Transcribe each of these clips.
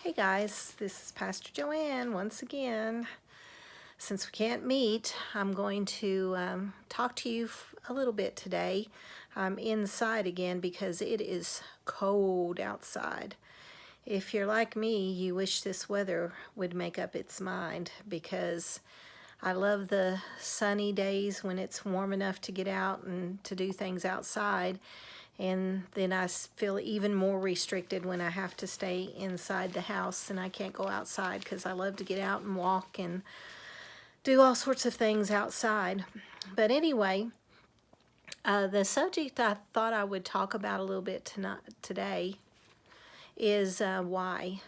Hey guys, this is Pastor Joanne once again. Since we can't meet, I'm going to talk to you a little bit today. I'm inside again because it is cold outside. If you're like me, you wish this weather would make up its mind because I love the sunny days when it's warm enough to get out and to do things outside. And then I feel even more restricted when I have to stay inside the house and I can't go outside because I love to get out and walk and do all sorts of things outside. But anyway, the subject I thought I would talk about a little bit today is why.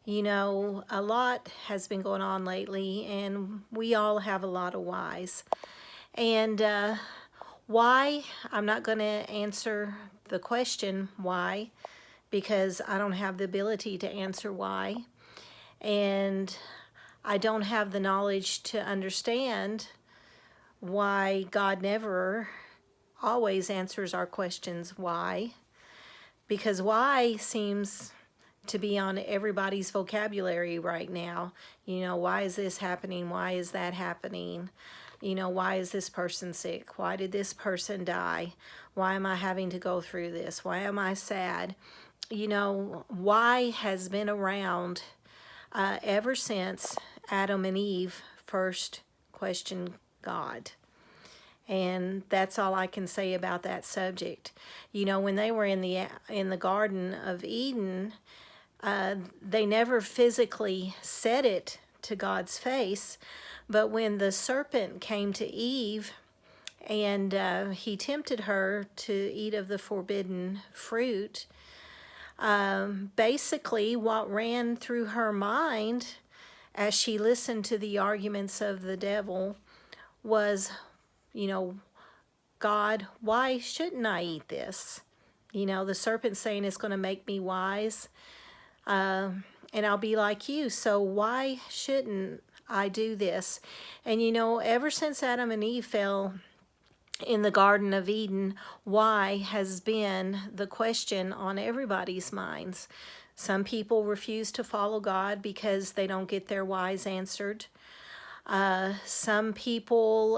You know, a lot has been going on lately and we all have a lot of whys. And why, I'm not going to answer the question why, because I don't have the ability to answer why. And I don't have the knowledge to understand why God never always answers our questions why. Because why seems to be on everybody's vocabulary right now. You know, why is this happening? Why is that happening? You know, why is this person sick? Why did this person die? Why am I having to go through this? Why am I sad? You know, why has been around ever since Adam and Eve first questioned God. And that's all I can say about that subject. You know, when they were in the Garden of Eden, they never physically said it to God's face, but when the serpent came to Eve and he tempted her to eat of the forbidden fruit, basically what ran through her mind as she listened to the arguments of the devil was, you know, God, why shouldn't I eat this? You know, the serpent saying it's going to make me wise. And I'll be like you, so why shouldn't I do this? And you know, ever since Adam and Eve fell in the Garden of Eden, why has been the question on everybody's minds. Some people refuse to follow God because they don't get their whys answered. Some people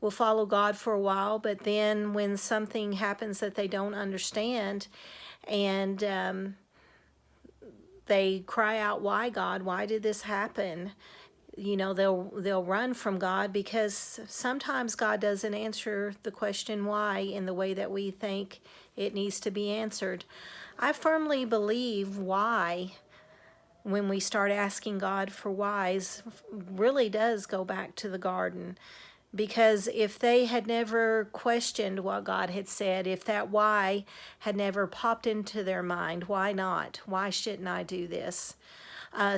will follow God for a while, but then when something happens that they don't understand and they cry out, why God, why did this happen? You know, they'll run from God because sometimes God doesn't answer the question why in the way that we think it needs to be answered. I firmly believe why, when we start asking God for whys, really does go back to the garden. Because if they had never questioned what God had said, if that why had never popped into their mind, why not? Why shouldn't I do this?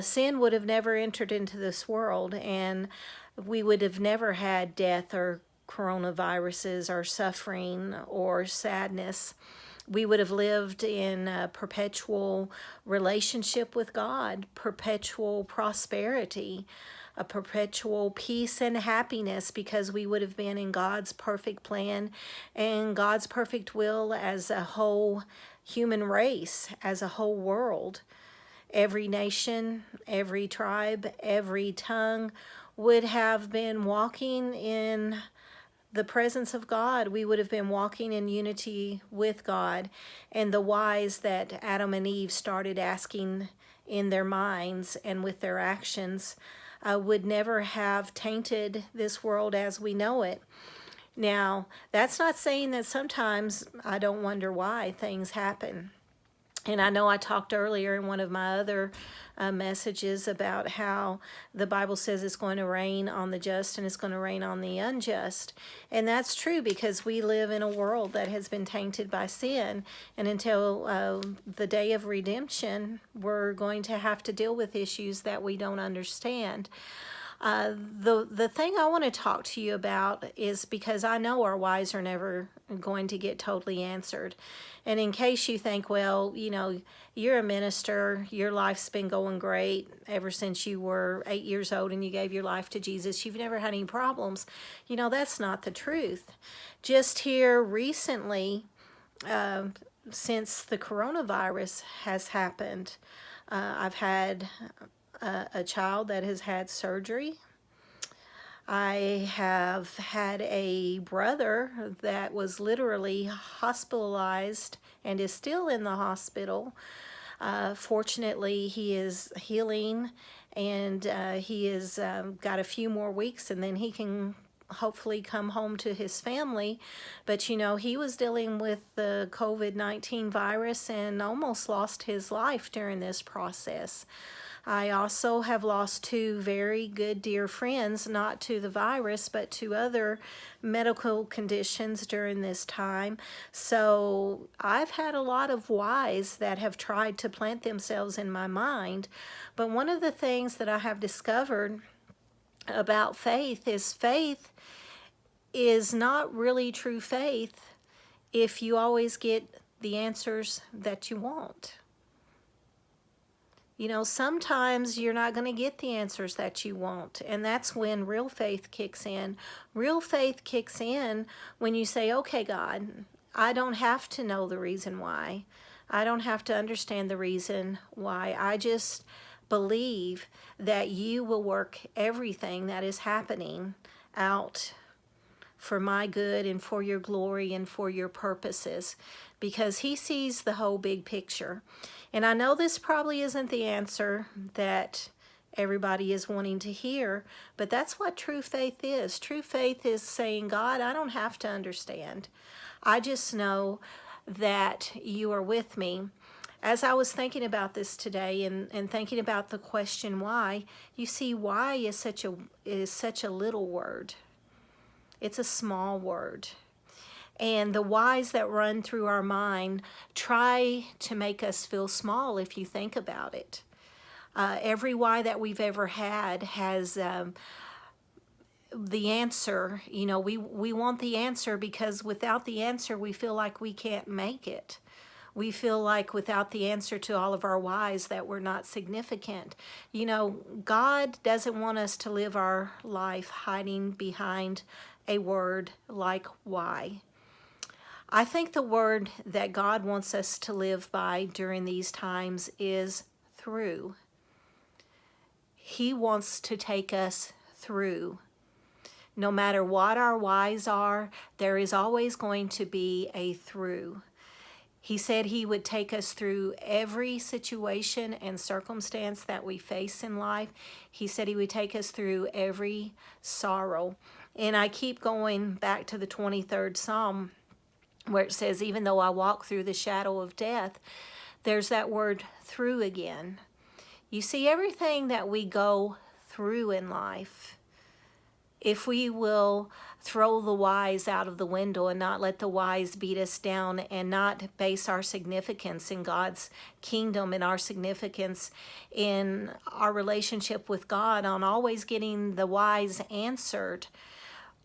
Sin would have never entered into this world, and we would have never had death or coronaviruses or suffering or sadness. We would have lived in a perpetual relationship with God, perpetual prosperity, a perpetual peace and happiness, because we would have been in God's perfect plan and God's perfect will as a whole human race, as a whole world. Every nation, every tribe, every tongue would have been walking in the presence of God. We would have been walking in unity with God. And the whys that Adam and Eve started asking in their minds and with their actions would never have tainted this world as we know it. Now, that's not saying that sometimes I don't wonder why things happen. And I know I talked earlier in one of my other messages about how the Bible says it's going to rain on the just and it's going to rain on the unjust. And that's true because we live in a world that has been tainted by sin. And until the day of redemption, we're going to have to deal with issues that we don't understand. The thing I want to talk to you about is because I know our whys are never going to get totally answered. And in case you think, well, you know, you're a minister, your life's been going great ever since you were 8 years old and you gave your life to Jesus, you've never had any problems. You know, that's not the truth. Just here recently, since the coronavirus has happened. I've had a child that has had surgery. I have had a brother that was literally hospitalized and is still in the hospital. Fortunately, he is healing, and he has got a few more weeks, and then he can hopefully come home to his family. But you know, he was dealing with the COVID-19 virus and almost lost his life during this process. I also have lost two very good dear friends, not to the virus, but to other medical conditions during this time. So I've had a lot of whys that have tried to plant themselves in my mind. But one of the things that I have discovered about faith is not really true faith if you always get the answers that you want. You know, sometimes you're not going to get the answers that you want, and that's when real faith kicks in. Real faith kicks in when you say, okay, God, I don't have to know the reason why. I don't have to understand the reason why. I just believe that you will work everything that is happening out for my good and for your glory and for your purposes, because he sees the whole big picture. And I know this probably isn't the answer that everybody is wanting to hear, but that's what true faith is. True faith is saying, God, I don't have to understand. I just know that you are with me. As I was thinking about this today and thinking about the question why, you see, why is such a little word. It's a small word. And the whys that run through our mind try to make us feel small if you think about it. Every why that we've ever had has the answer. You know, we want the answer because without the answer, we feel like we can't make it. We feel like without the answer to all of our whys that we're not significant. You know, God doesn't want us to live our life hiding behind a word like why. I think the word that God wants us to live by during these times is through. He wants to take us through. No matter what our whys are, there is always going to be a through. He said he would take us through every situation and circumstance that we face in life. He said he would take us through every sorrow. And I keep going back to the 23rd Psalm where it says, even though I walk through the shadow of death, there's that word through again. You see, everything that we go through in life, if we will throw the whys out of the window and not let the whys beat us down and not base our significance in God's kingdom and our significance in our relationship with God on always getting the whys answered,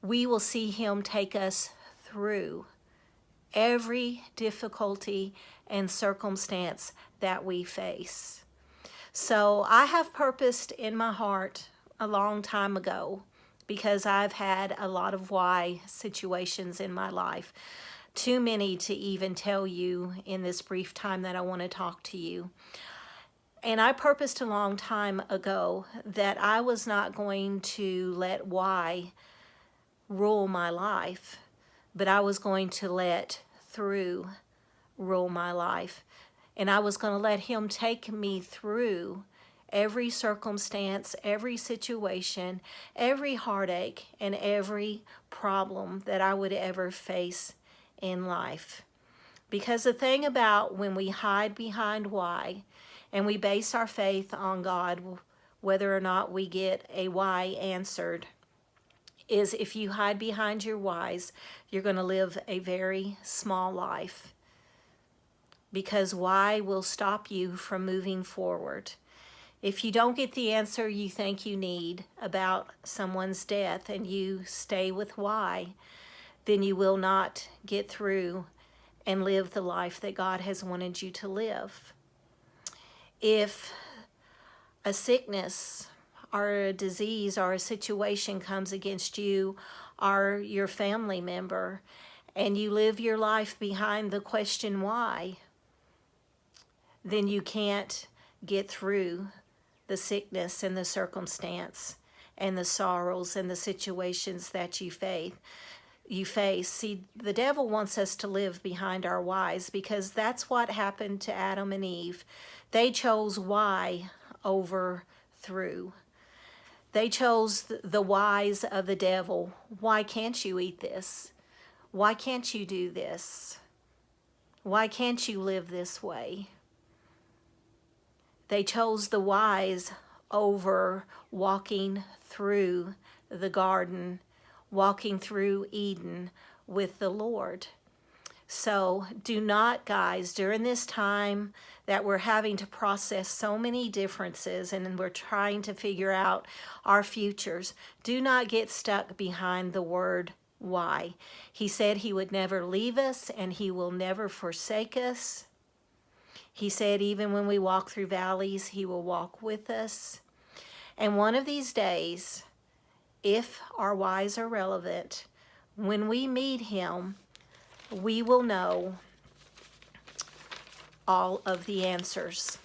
we will see him take us through every difficulty and circumstance that we face. So I have purposed in my heart a long time ago, because I've had a lot of why situations in my life. Too many to even tell you in this brief time that I want to talk to you. And I purposed a long time ago that I was not going to let why rule my life, but I was going to let through rule my life. And I was going to let him take me through every circumstance, every situation, every heartache, and every problem that I would ever face in life. Because the thing about when we hide behind why, and we base our faith on God, whether or not we get a why answered, is if you hide behind your whys, you're going to live a very small life. Because why will stop you from moving forward. If you don't get the answer you think you need about someone's death and you stay with why, then you will not get through and live the life that God has wanted you to live. If a sickness or a disease or a situation comes against you or your family member, and you live your life behind the question why, then you can't get through the sickness and the circumstance and the sorrows and the situations that you face. See, the devil wants us to live behind our whys, because that's what happened to Adam and Eve. They chose why over through. They chose the whys of the devil. Why can't you eat this? Why can't you do this? Why can't you live this way? They chose the whys over walking through the garden, walking through Eden with the Lord. So do not, guys, during this time that we're having to process so many differences and we're trying to figure out our futures, do not get stuck behind the word why. He said he would never leave us and he will never forsake us. He said even when we walk through valleys, he will walk with us. And one of these days, if our whys are relevant, when we meet him, we will know all of the answers.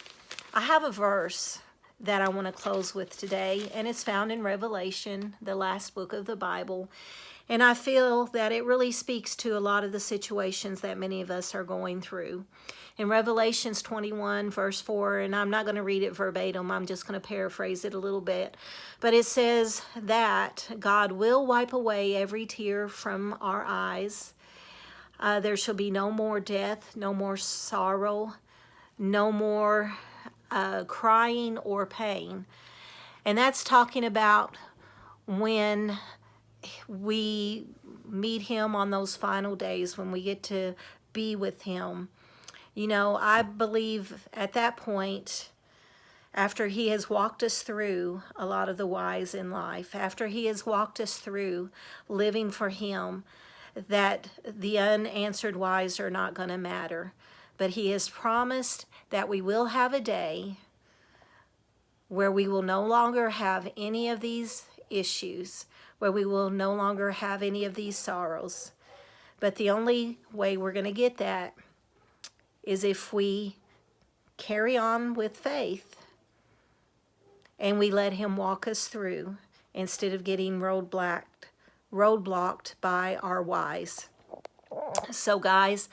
I have a verse that I want to close with today, and it's found in Revelation, the last book of the Bible. And I feel that it really speaks to a lot of the situations that many of us are going through. In Revelations 21, verse 4, and I'm not going to read it verbatim, I'm just going to paraphrase it a little bit. But it says that God will wipe away every tear from our eyes. There shall be no more death, no more sorrow, no more crying or pain. And that's talking about when we meet him on those final days, when we get to be with him. You know, I believe at that point, after he has walked us through a lot of the whys in life, after he has walked us through living for him, that the unanswered whys are not going to matter. But he has promised that we will have a day where we will no longer have any of these issues, where we will no longer have any of these sorrows. But the only way we're going to get that is if we carry on with faith and we let him walk us through instead of getting roadblocked by our whys. So guys,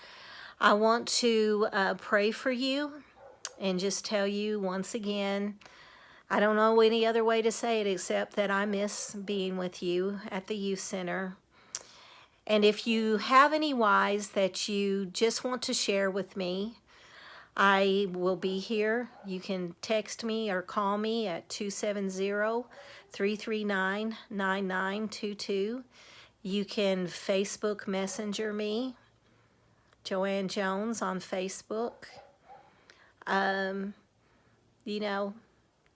I want to pray for you and just tell you once again, I don't know any other way to say it except that I miss being with you at the youth center. And if you have any whys that you just want to share with me, I will be here. You can text me or call me at 270-339-9922. You can Facebook Messenger me, Joanne Jones on Facebook. You know,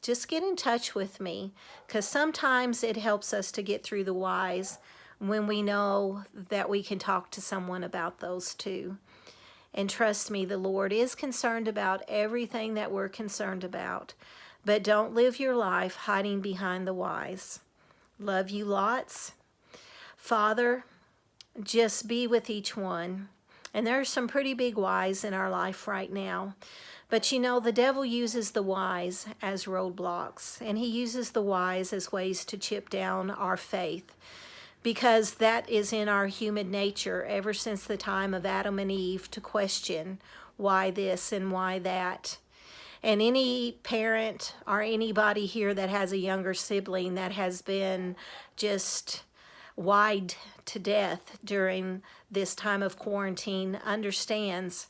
just get in touch with me, because sometimes it helps us to get through the whys when we know that we can talk to someone about those too. And trust me, the Lord is concerned about everything that we're concerned about. But don't live your life hiding behind the whys. Love you lots. Father, just be with each one. And there are some pretty big whys in our life right now. But you know, the devil uses the whys as roadblocks. And he uses the whys as ways to chip down our faith, because that is in our human nature ever since the time of Adam and Eve, to question why this and why that. And any parent or anybody here that has a younger sibling that has been just whyed to death during this time of quarantine understands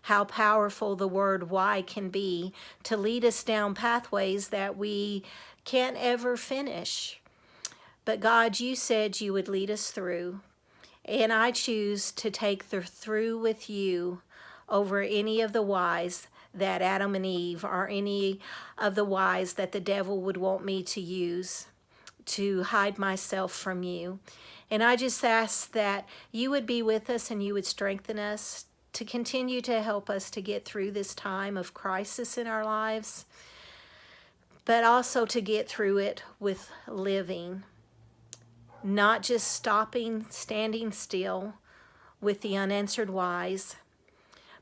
how powerful the word why can be to lead us down pathways that we can't ever finish. But God, you said you would lead us through, and I choose to take the through with you over any of the whys that Adam and Eve, or any of the whys that the devil would want me to use to hide myself from you. And I just ask that you would be with us and you would strengthen us to continue to help us to get through this time of crisis in our lives, but also to get through it with living. Not just stopping, standing still, with the unanswered whys,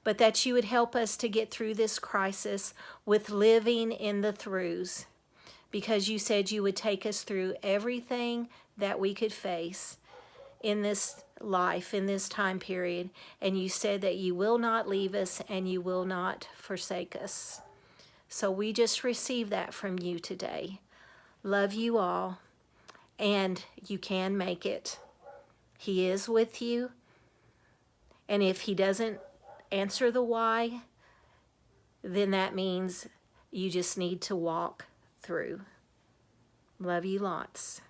but that you would help us to get through this crisis with living in the throughs, because you said you would take us through everything that we could face in this life, in this time period, and you said that you will not leave us and you will not forsake us. So we just receive that from you today. Love you all, and you can make it. He is with you, and if he doesn't answer the why, then that means you just need to walk through. Love you lots.